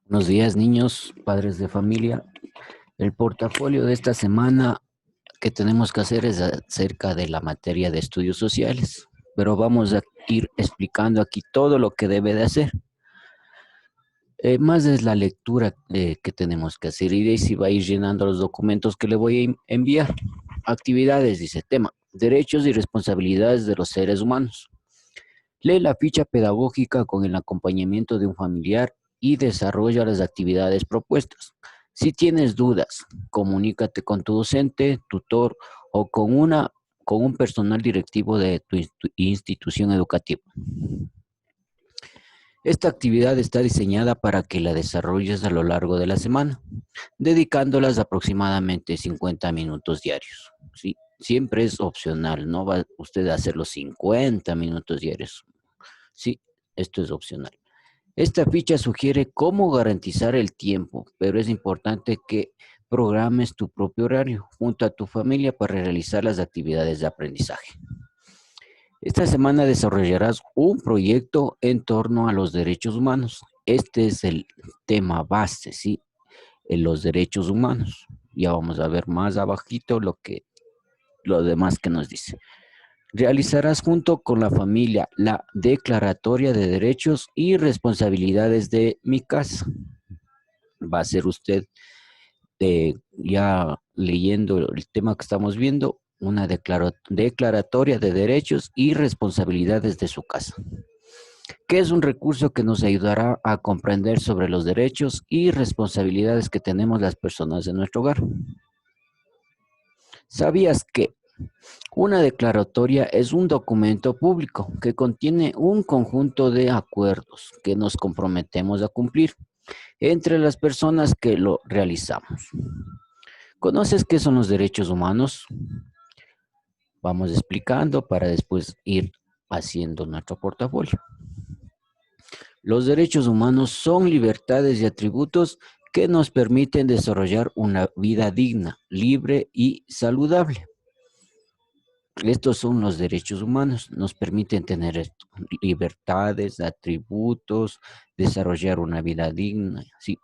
Buenos días, niños, padres de familia. El portafolio de esta semana que tenemos que hacer es acerca de la materia de estudios sociales, pero vamos a ir explicando aquí todo lo que debe de hacer. Más es la lectura que tenemos que hacer y Daisy va a ir llenando los documentos que le voy a enviar. Actividades, dice tema, derechos y responsabilidades de los seres humanos. Lee la ficha pedagógica con el acompañamiento de un familiar y desarrolla las actividades propuestas. Si tienes dudas, comunícate con tu docente, tutor o con un personal directivo de tu institución educativa. Esta actividad está diseñada para que la desarrolles a lo largo de la semana, dedicándolas aproximadamente 50 minutos diarios. ¿Sí? Siempre es opcional, no va usted a hacer los 50 minutos diarios. Sí, esto es opcional. Esta ficha sugiere cómo garantizar el tiempo, pero es importante que programes tu propio horario junto a tu familia para realizar las actividades de aprendizaje. Esta semana desarrollarás un proyecto en torno a los derechos humanos. Este es el tema base, ¿sí? En los derechos humanos. Ya vamos a ver más abajito lo demás que nos dice. Realizarás junto con la familia la declaratoria de derechos y responsabilidades de mi casa. Va a ser usted, ya leyendo el tema que estamos viendo, una declaratoria de derechos y responsabilidades de su casa, que es un recurso que nos ayudará a comprender sobre los derechos y responsabilidades que tenemos las personas en nuestro hogar. ¿Sabías que una declaratoria es un documento público que contiene un conjunto de acuerdos que nos comprometemos a cumplir entre las personas que lo realizamos? ¿Conoces qué son los derechos humanos? Vamos explicando para después ir haciendo nuestro portafolio. Los derechos humanos son libertades y atributos que nos permiten desarrollar una vida digna, libre y saludable. Estos son los derechos humanos, nos permiten tener libertades, atributos, desarrollar una vida digna. Sí,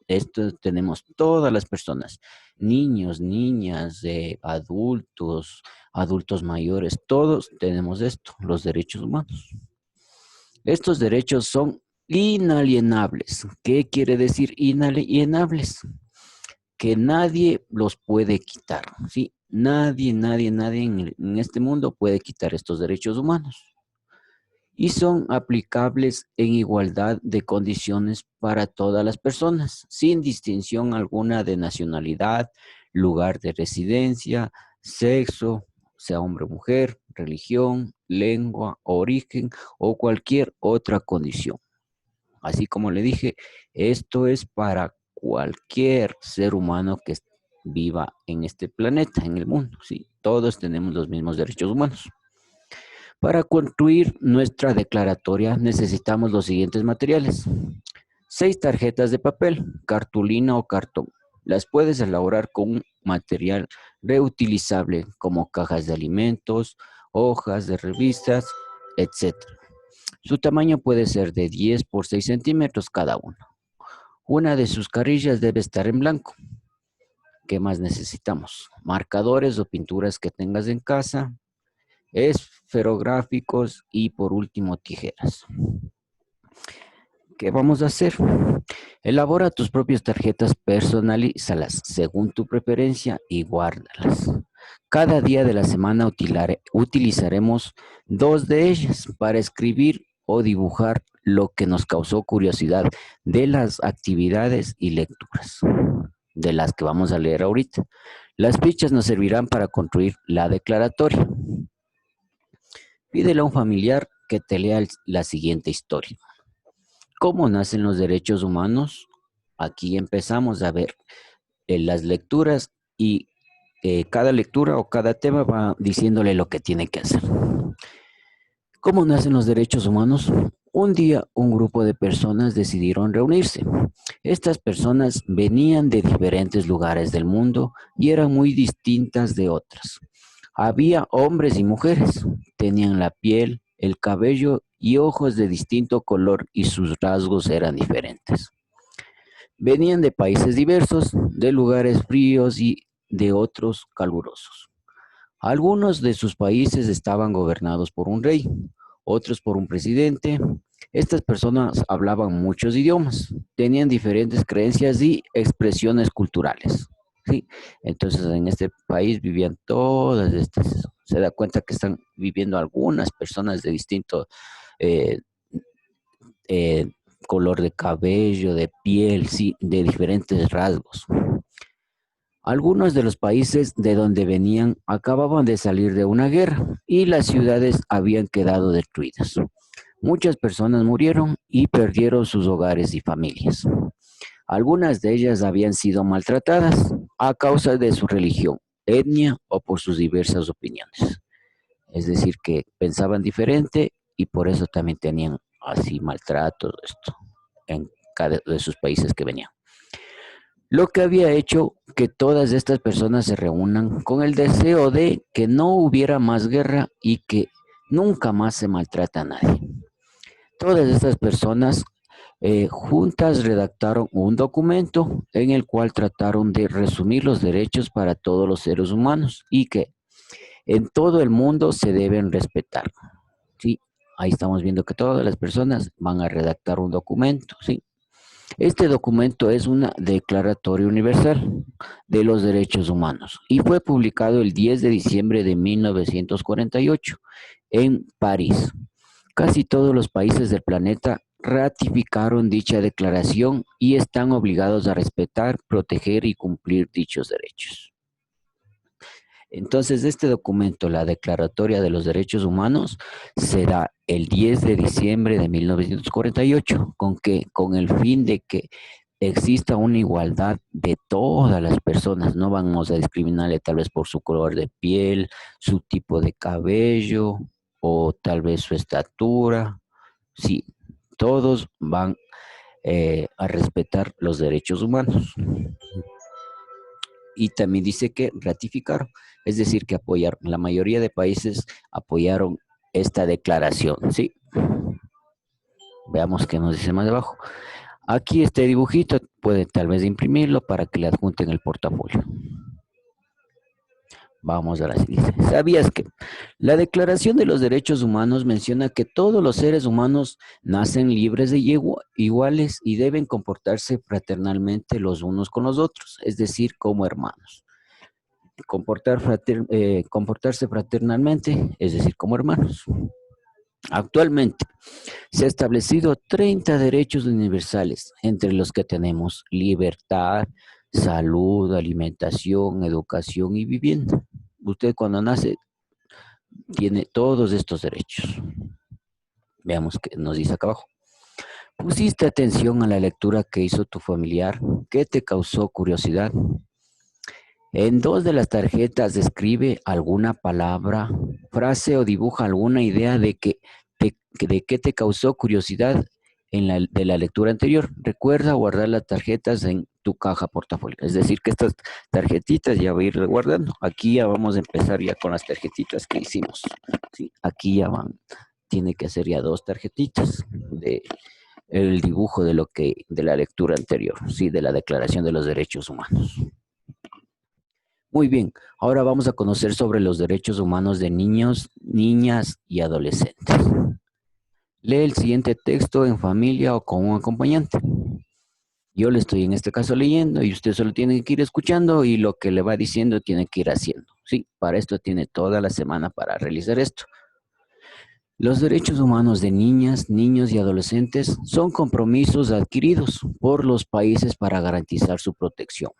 esto tenemos todas las personas, niños, niñas, adultos, adultos mayores, todos tenemos esto, los derechos humanos. Estos derechos son inalienables. ¿Qué quiere decir inalienables? Que nadie los puede quitar, ¿sí? Nadie en este mundo puede quitar estos derechos humanos. Y son aplicables en igualdad de condiciones para todas las personas, sin distinción alguna de nacionalidad, lugar de residencia, sexo, sea hombre o mujer, religión, lengua, origen o cualquier otra condición. Así como le dije, esto es para cualquier ser humano que viva en este planeta, en el mundo, ¿sí? Todos tenemos los mismos derechos humanos. Para construir nuestra declaratoria necesitamos los siguientes materiales. 6 tarjetas de papel, cartulina o cartón. Las puedes elaborar con un material reutilizable como cajas de alimentos, hojas de revistas, etc. Su tamaño puede ser de 10 por 6 centímetros cada uno. Una de sus carillas debe estar en blanco. ¿Qué más necesitamos? Marcadores o pinturas que tengas en casa, esferográficos y por último tijeras. ¿Qué vamos a hacer? Elabora tus propias tarjetas, personalízalas según tu preferencia y guárdalas. Cada día de la semana utilizaremos 2 de ellas para escribir o dibujar lo que nos causó curiosidad de las actividades y lecturas de las que vamos a leer ahorita. Las fichas nos servirán para construir la declaratoria. Pídele a un familiar que te lea la siguiente historia. ¿Cómo nacen los derechos humanos? Aquí empezamos a ver las lecturas y cada lectura o cada tema va diciéndole lo que tiene que hacer. ¿Cómo nacen los derechos humanos? Un día un grupo de personas decidieron reunirse. Estas personas venían de diferentes lugares del mundo y eran muy distintas de otras. Había hombres y mujeres, tenían la piel, el cabello y ojos de distinto color y sus rasgos eran diferentes. Venían de países diversos, de lugares fríos y de otros calurosos. Algunos de sus países estaban gobernados por un rey, otros por un presidente. Estas personas hablaban muchos idiomas, tenían diferentes creencias y expresiones culturales. ¿Sí? Entonces en este país vivían todas estas. Se da cuenta que están viviendo algunas personas de distinto eh, eh, color de cabello, de piel, sí, de diferentes rasgos. Algunos de los países de donde venían acababan de salir de una guerra y las ciudades habían quedado destruidas. Muchas personas murieron y perdieron sus hogares y familias. Algunas de ellas habían sido maltratadas a causa de su religión, etnia o por sus diversas opiniones. Es decir, que pensaban diferente y por eso también tenían así maltratos esto en cada de sus países que venían. Lo que había hecho que todas estas personas se reúnan con el deseo de que no hubiera más guerra y que nunca más se maltrata a nadie. Todas estas personas juntas redactaron un documento en el cual trataron de resumir los derechos para todos los seres humanos y que en todo el mundo se deben respetar. ¿Sí? Ahí estamos viendo que todas las personas van a redactar un documento. ¿Sí? Este documento es una declaratoria universal de los derechos humanos y fue publicado el 10 de diciembre de 1948 en París. Casi todos los países del planeta ratificaron dicha declaración y están obligados a respetar, proteger y cumplir dichos derechos. Entonces, este documento, la Declaratoria de los Derechos Humanos, se da el 10 de diciembre de 1948, con el fin de que exista una igualdad de todas las personas. No vamos a discriminarle tal vez por su color de piel, su tipo de cabello o tal vez su estatura. Sí, todos van a respetar los derechos humanos. Y también dice que ratificaron, es decir, que apoyaron. La mayoría de países apoyaron esta declaración, ¿sí? Veamos qué nos dice más debajo. Aquí este dibujito puede tal vez imprimirlo para que le adjunten el portafolio. Vamos a la siguiente. ¿Sabías que la Declaración de los Derechos Humanos menciona que todos los seres humanos nacen libres de iguales y deben comportarse fraternalmente los unos con los otros, es decir, como hermanos? Comportarse fraternalmente, es decir, como hermanos. Actualmente se ha establecido 30 derechos universales, entre los que tenemos libertad, salud, alimentación, educación y vivienda. Usted cuando nace tiene todos estos derechos. Veamos qué nos dice acá abajo. ¿Pusiste atención a la lectura que hizo tu familiar? ¿Qué te causó curiosidad? En dos de las tarjetas escribe alguna palabra, frase o dibuja alguna idea de qué te causó curiosidad de la lectura anterior. Recuerda guardar las tarjetas en tu caja portafolio. Es decir, que estas tarjetitas ya voy a ir guardando. Aquí ya vamos a empezar ya con las tarjetitas que hicimos. Sí, aquí ya van. Tiene que hacer ya dos tarjetitas de el dibujo de la lectura anterior, sí, de la Declaración de los Derechos Humanos. Muy bien, ahora vamos a conocer sobre los derechos humanos de niños, niñas y adolescentes. Lee el siguiente texto en familia o con un acompañante. Yo le estoy en este caso leyendo y usted solo tiene que ir escuchando y lo que le va diciendo tiene que ir haciendo. Sí, para esto tiene toda la semana para realizar esto. Los derechos humanos de niñas, niños y adolescentes son compromisos adquiridos por los países para garantizar su protección.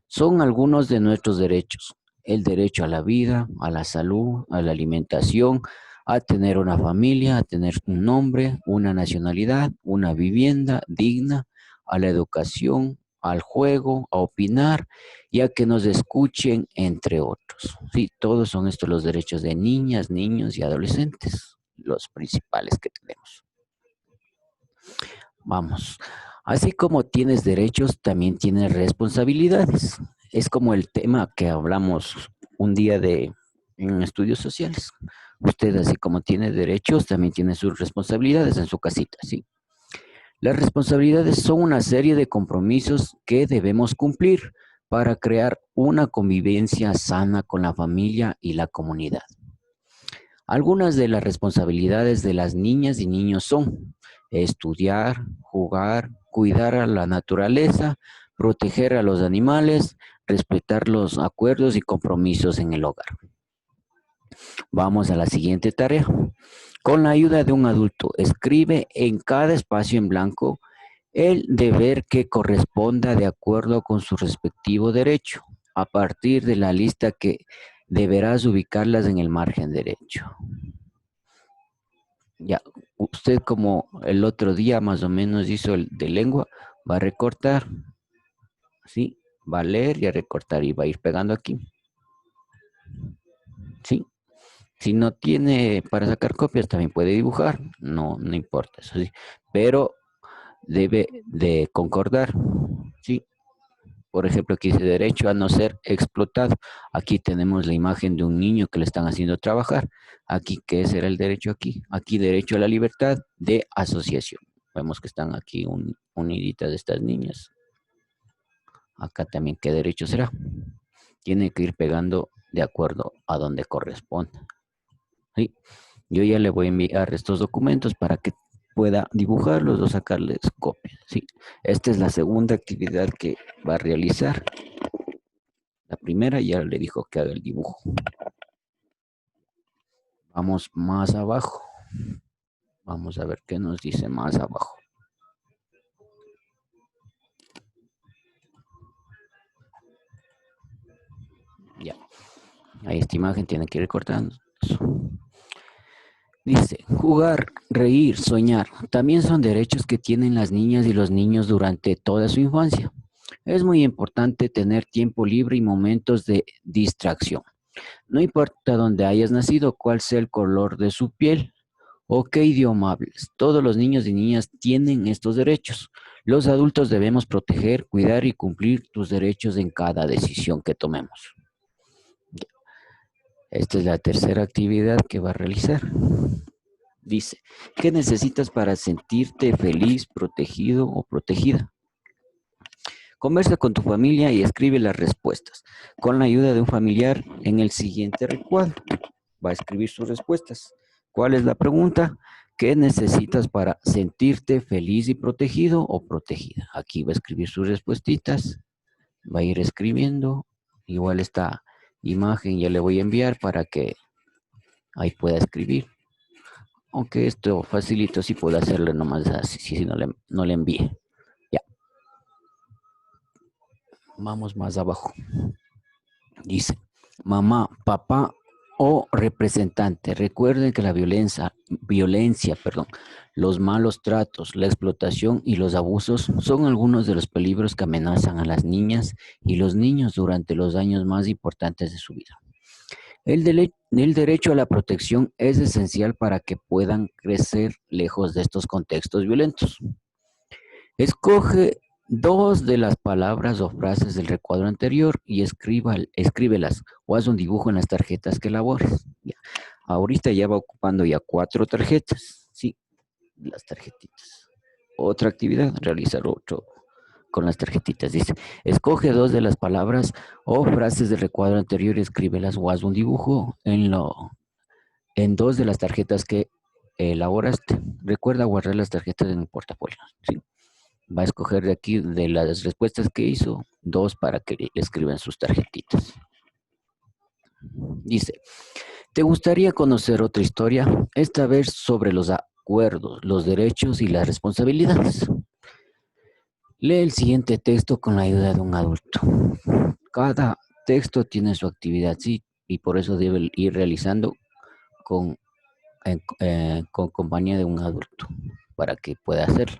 Son algunos de nuestros derechos: el derecho a la vida, a la salud, a la alimentación, a tener una familia, a tener un nombre, una nacionalidad, una vivienda digna, a la educación, al juego, a opinar y a que nos escuchen, entre otros. Sí, todos son estos los derechos de niñas, niños y adolescentes, los principales que tenemos. Vamos. Así como tienes derechos, también tienes responsabilidades. Es como el tema que hablamos un día en estudios sociales. Usted, así como tiene derechos, también tiene sus responsabilidades en su casita, ¿sí? Las responsabilidades son una serie de compromisos que debemos cumplir para crear una convivencia sana con la familia y la comunidad. Algunas de las responsabilidades de las niñas y niños son estudiar, jugar, cuidar a la naturaleza, proteger a los animales, respetar los acuerdos y compromisos en el hogar. Vamos a la siguiente tarea. Con la ayuda de un adulto, escribe en cada espacio en blanco el deber que corresponda de acuerdo con su respectivo derecho, a partir de la lista que deberás ubicarlas en el margen derecho. Ya, usted como el otro día más o menos hizo el de lengua, va a recortar, ¿sí? Va a leer y a recortar y va a ir pegando aquí, ¿sí? Si no tiene para sacar copias, también puede dibujar, no importa, eso sí, pero debe de concordar, ¿sí? Por ejemplo, aquí dice derecho a no ser explotado. Aquí tenemos la imagen de un niño que le están haciendo trabajar. Aquí, ¿qué será el derecho aquí? Aquí derecho a la libertad de asociación. Vemos que están aquí uniditas estas niñas. Acá también, ¿qué derecho será? Tiene que ir pegando de acuerdo a donde corresponda. ¿Sí? Yo ya le voy a enviar estos documentos para que pueda dibujarlos o sacarles copias. ¿Sí? Esta es la segunda actividad que va a realizar. La primera ya le dijo que haga el dibujo. Vamos más abajo. Vamos a ver qué nos dice más abajo. Ya. Ahí esta imagen tiene que ir cortando. Dice, jugar, reír, soñar, también son derechos que tienen las niñas y los niños durante toda su infancia. Es muy importante tener tiempo libre y momentos de distracción. No importa dónde hayas nacido, cuál sea el color de su piel o qué idioma hables. Todos los niños y niñas tienen estos derechos. Los adultos debemos proteger, cuidar y cumplir tus derechos en cada decisión que tomemos. Esta es la tercera actividad que va a realizar. Dice, ¿qué necesitas para sentirte feliz, protegido o protegida? Conversa con tu familia y escribe las respuestas. Con la ayuda de un familiar en el siguiente recuadro. Va a escribir sus respuestas. ¿Cuál es la pregunta? ¿Qué necesitas para sentirte feliz y protegido o protegida? Aquí va a escribir sus respuestas. Va a ir escribiendo. Igual esta imagen ya le voy a enviar para que ahí pueda escribir. Aunque esto facilito, si puedo hacerlo nomás así, si no le envíe. Ya. Vamos más abajo. Dice, mamá, papá o representante, recuerden que la violencia, los malos tratos, la explotación y los abusos son algunos de los peligros que amenazan a las niñas y los niños durante los años más importantes de su vida. El derecho a la protección es esencial para que puedan crecer lejos de estos contextos violentos. Escoge dos de las palabras o frases del recuadro anterior y escríbelas o haz un dibujo en las tarjetas que elabores. Ya. Ahorita ya va ocupando ya 4 tarjetas. Sí, las tarjetitas. Otra actividad, realizar otro con las tarjetitas. Dice, escoge dos de las palabras o frases del recuadro anterior y escríbelas o haz un dibujo en dos de las tarjetas que elaboraste. Recuerda guardar las tarjetas en el portafolio. ¿Sí? Va a escoger de aquí, de las respuestas que hizo, dos para que le escriban sus tarjetitas. Dice, ¿te gustaría conocer otra historia? Esta vez sobre los acuerdos, los derechos y las responsabilidades. Lee el siguiente texto con la ayuda de un adulto. Cada texto tiene su actividad, sí, y por eso debe ir realizando con compañía de un adulto para que pueda hacerlo.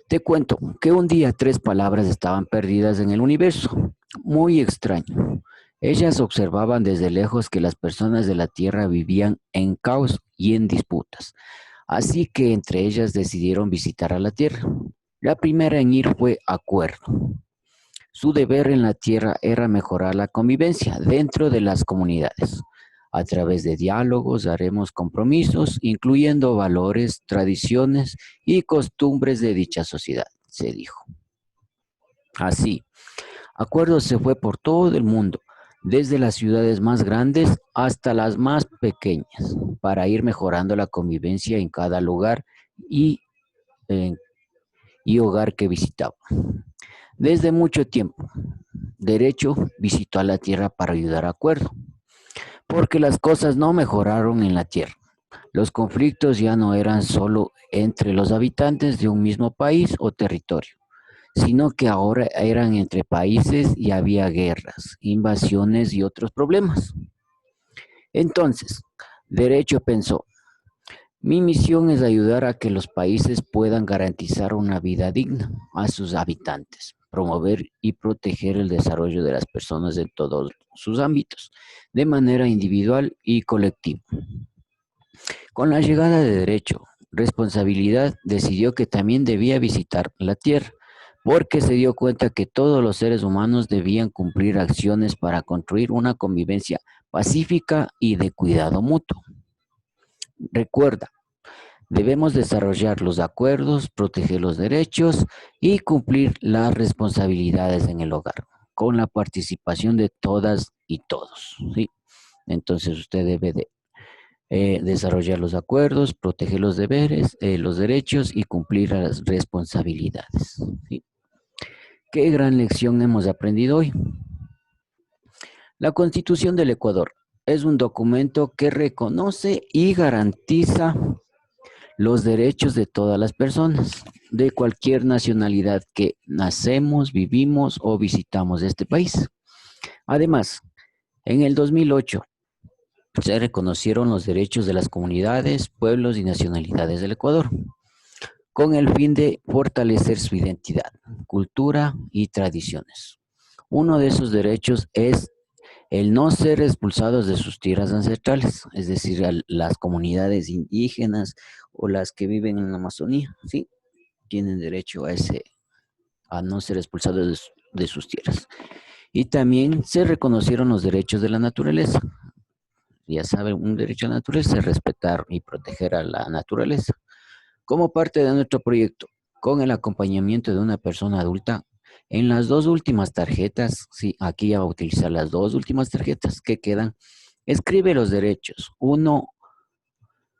Te cuento que un día 3 palabras estaban perdidas en el universo. Muy extraño. Ellas observaban desde lejos que las personas de la Tierra vivían en caos y en disputas. Así que entre ellas decidieron visitar a la Tierra. La primera en ir fue Acuerdo. Su deber en la Tierra era mejorar la convivencia dentro de las comunidades. A través de diálogos haremos compromisos, incluyendo valores, tradiciones y costumbres de dicha sociedad, se dijo. Así, Acuerdos se fue por todo el mundo, desde las ciudades más grandes hasta las más pequeñas, para ir mejorando la convivencia en cada lugar y, eh, y hogar que visitaba. Desde mucho tiempo, Derecho visitó a la Tierra para ayudar a Acuerdo, porque las cosas no mejoraron en la Tierra. Los conflictos ya no eran solo entre los habitantes de un mismo país o territorio, sino que ahora eran entre países y había guerras, invasiones y otros problemas. Entonces, Derecho pensó, mi misión es ayudar a que los países puedan garantizar una vida digna a sus habitantes, promover y proteger el desarrollo de las personas en todos sus ámbitos, de manera individual y colectiva. Con la llegada de Derecho, Responsabilidad decidió que también debía visitar la Tierra, porque se dio cuenta que todos los seres humanos debían cumplir acciones para construir una convivencia pacífica y de cuidado mutuo. Recuerda, debemos desarrollar los acuerdos, proteger los derechos y cumplir las responsabilidades en el hogar, con la participación de todas y todos, ¿sí? Entonces usted debe de desarrollar los acuerdos, proteger los deberes, los derechos y cumplir las responsabilidades, ¿sí? ¿Qué gran lección hemos aprendido hoy? La Constitución del Ecuador es un documento que reconoce y garantiza los derechos de todas las personas, de cualquier nacionalidad que nacemos, vivimos o visitamos este país. Además, en el 2008 se reconocieron los derechos de las comunidades, pueblos y nacionalidades del Ecuador, con el fin de fortalecer su identidad, cultura y tradiciones. Uno de esos derechos es el no ser expulsados de sus tierras ancestrales, es decir, a las comunidades indígenas o las que viven en la Amazonía, ¿sí? Tienen derecho a no ser expulsados de sus tierras. Y también se reconocieron los derechos de la naturaleza. Ya saben, un derecho a la naturaleza es respetar y proteger a la naturaleza. Como parte de nuestro proyecto, con el acompañamiento de una persona adulta, en las dos últimas tarjetas, sí, aquí ya va a utilizar las dos últimas tarjetas que quedan, escribe los derechos, uno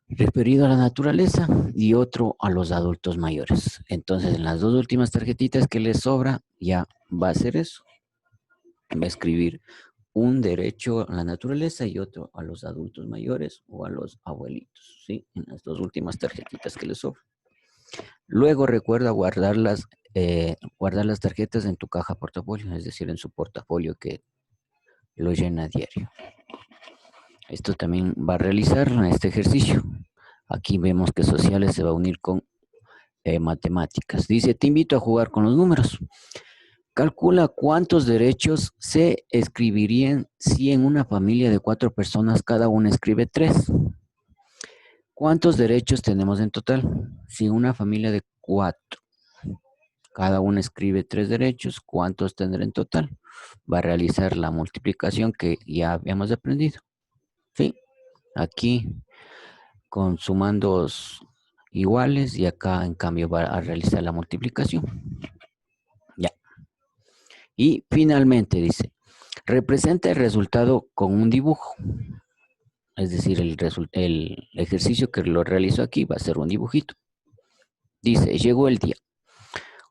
referido a la naturaleza y otro a los adultos mayores. Entonces, en las dos últimas tarjetitas que les sobra, ya va a hacer eso. Va a escribir un derecho a la naturaleza y otro a los adultos mayores o a los abuelitos, ¿sí? En las dos últimas tarjetitas que les sobran. Luego recuerda guardar las tarjetas en tu caja portafolio, es decir, en su portafolio que lo llena a diario. Esto también va a realizar este ejercicio. Aquí vemos que sociales se va a unir con matemáticas. Dice, te invito a jugar con los números. Calcula cuántos derechos se escribirían si en una familia de 4 personas cada una escribe 3. ¿Cuántos derechos tenemos en total? Si una familia de 4, cada una escribe 3 derechos, ¿cuántos tendrá en total? Va a realizar la multiplicación que ya habíamos aprendido. ¿Sí? Aquí con sumandos iguales y acá en cambio va a realizar la multiplicación. Ya. Y finalmente dice, representa el resultado con un dibujo. Es decir, el ejercicio que lo realizo aquí va a ser un dibujito. Dice, llegó el día.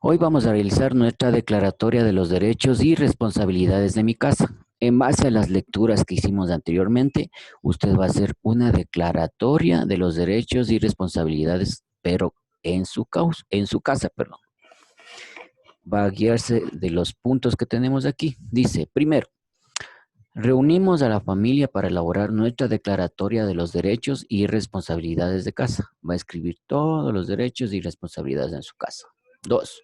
Hoy vamos a realizar nuestra declaratoria de los derechos y responsabilidades de mi casa. En base a las lecturas que hicimos anteriormente, usted va a hacer una declaratoria de los derechos y responsabilidades, pero en su casa. Va a guiarse de los puntos que tenemos aquí. Dice, primero, reunimos a la familia para elaborar nuestra declaratoria de los derechos y responsabilidades de casa. Va a escribir todos los derechos y responsabilidades en su casa. 2.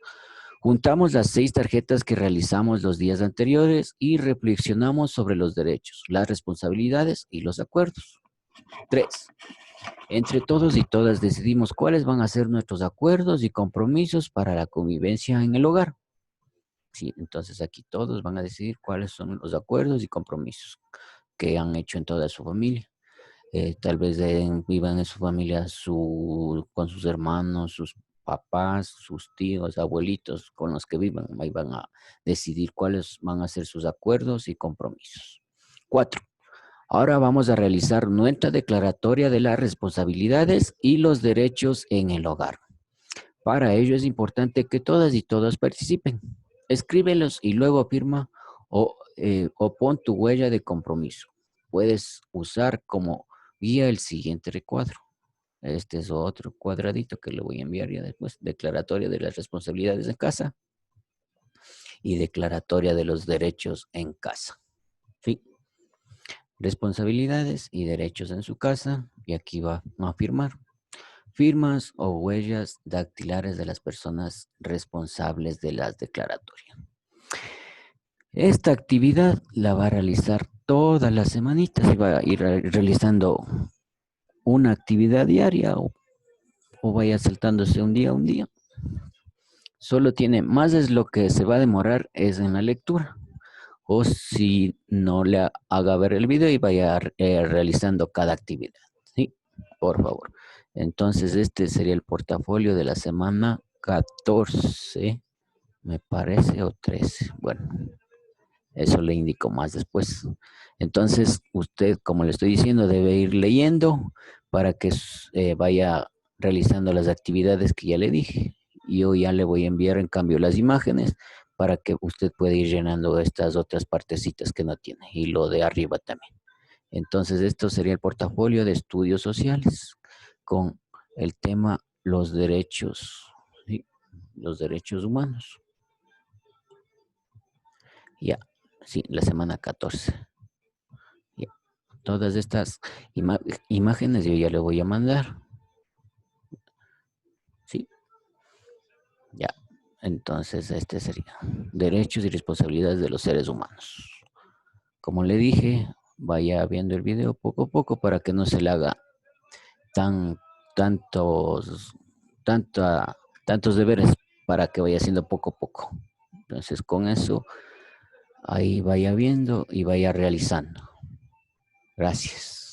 Juntamos las 6 tarjetas que realizamos los días anteriores y reflexionamos sobre los derechos, las responsabilidades y los acuerdos. 3. Entre todos y todas decidimos cuáles van a ser nuestros acuerdos y compromisos para la convivencia en el hogar. Sí, entonces aquí todos van a decidir cuáles son los acuerdos y compromisos. que han hecho en toda su familia. Tal vez vivan en su familia con sus hermanos, sus papás, sus tíos, abuelitos con los que vivan. Ahí van a decidir cuáles van a ser sus acuerdos y compromisos. 4. Ahora vamos a realizar nuestra declaratoria de las responsabilidades y los derechos en el hogar. Para ello es importante que todas y todos participen. Escríbelos y luego firma o pon tu huella de compromiso. Puedes usar como guía el siguiente recuadro. Este es otro cuadradito que le voy a enviar ya después. Declaratoria de las responsabilidades en casa y declaratoria de los derechos en casa. ¿Sí? Responsabilidades y derechos en su casa. Y aquí va a firmar. Firmas o huellas dactilares de las personas responsables de las declaratorias. Esta actividad la va a realizar todas las semanitas y va a ir realizando una actividad diaria o vaya saltándose un día a un día. Solo tiene, más es lo que se va a demorar es en la lectura. O si no le haga ver el video y vaya realizando cada actividad. ¿Sí? Por favor. Entonces este sería el portafolio de la semana 14, me parece, o 13. Bueno, eso le indico más después. Entonces usted, como le estoy diciendo, debe ir leyendo para que vaya realizando las actividades que ya le dije. Y yo ya le voy a enviar en cambio las imágenes para que usted pueda ir llenando estas otras partecitas que no tiene y lo de arriba también. Entonces esto sería el portafolio de estudios sociales con el tema los derechos, ¿sí? Los derechos humanos. Ya, sí, la semana 14. Ya. Todas estas imágenes yo ya le voy a mandar. Sí, ya. Entonces este sería derechos y responsabilidades de los seres humanos. Como le dije, vaya viendo el video poco a poco para que no se le haga tantos, tantos deberes para que vaya haciendo poco a poco. Entonces con eso, ahí vaya viendo y vaya realizando. Gracias.